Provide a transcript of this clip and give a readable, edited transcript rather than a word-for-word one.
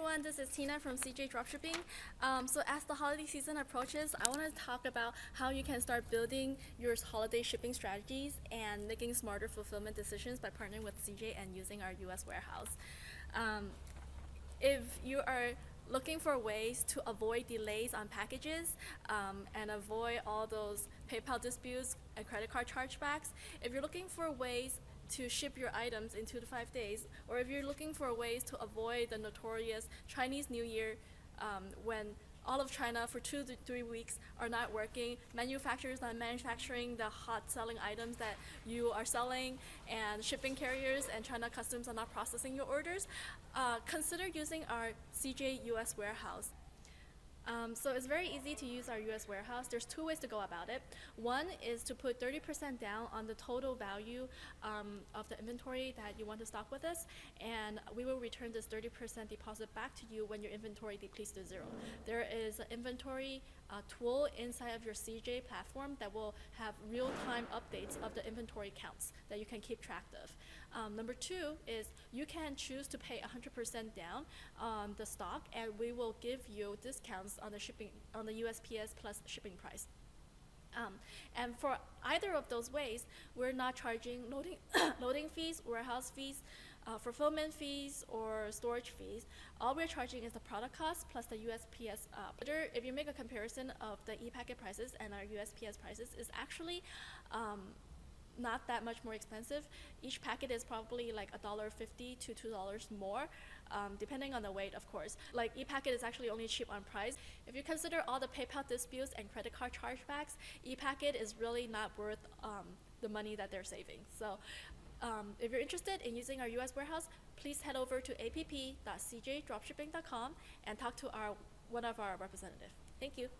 everyone, this is Tina from CJdropshipping. So as the holiday season approaches, I want to talk about how you can start building your holiday shipping strategies and making smarter fulfillment decisions by partnering with CJ and using our US warehouse. If you are looking for ways to avoid delays on packages and avoid all those PayPal disputes and credit card chargebacks, if you're looking for ways to ship your items in 2 to 5 days, or if you're looking for ways to avoid the notorious Chinese New Year when all of China for 2 to 3 weeks are not working, manufacturers not manufacturing the hot selling items that you are selling, and shipping carriers and China Customs are not processing your orders, consider using our CJ US warehouse. So it's very easy to use our US warehouse. There's 2 ways to go about it. One is to put 30% down on the total value of the inventory that you want to stock with us, and we will return this 30% deposit back to you when your inventory depletes to 0. There is an inventory tool inside of your CJ platform that will have real-time updates of the inventory counts that you can keep track of. Number 2 is you can choose to pay 100% down on the stock, and we will give you discounts on the shipping, on the USPS plus shipping price. And for either of those ways, we're not charging loading fees, warehouse fees, fulfillment fees, or storage fees. All we're charging is the product cost plus the USPS. If you make a comparison of the e-packet prices and our USPS prices, is actually not that much more expensive. Each packet is probably like $1.50 to $2 more, depending on the weight, of course. Like e-packet is actually only cheap on price. If you consider all the PayPal disputes and credit card chargebacks, e-packet is really not worth the money that they're saving. So if you're interested in using our US warehouse, please head over to app.cjdropshipping.com and talk to one of our representatives. Thank you.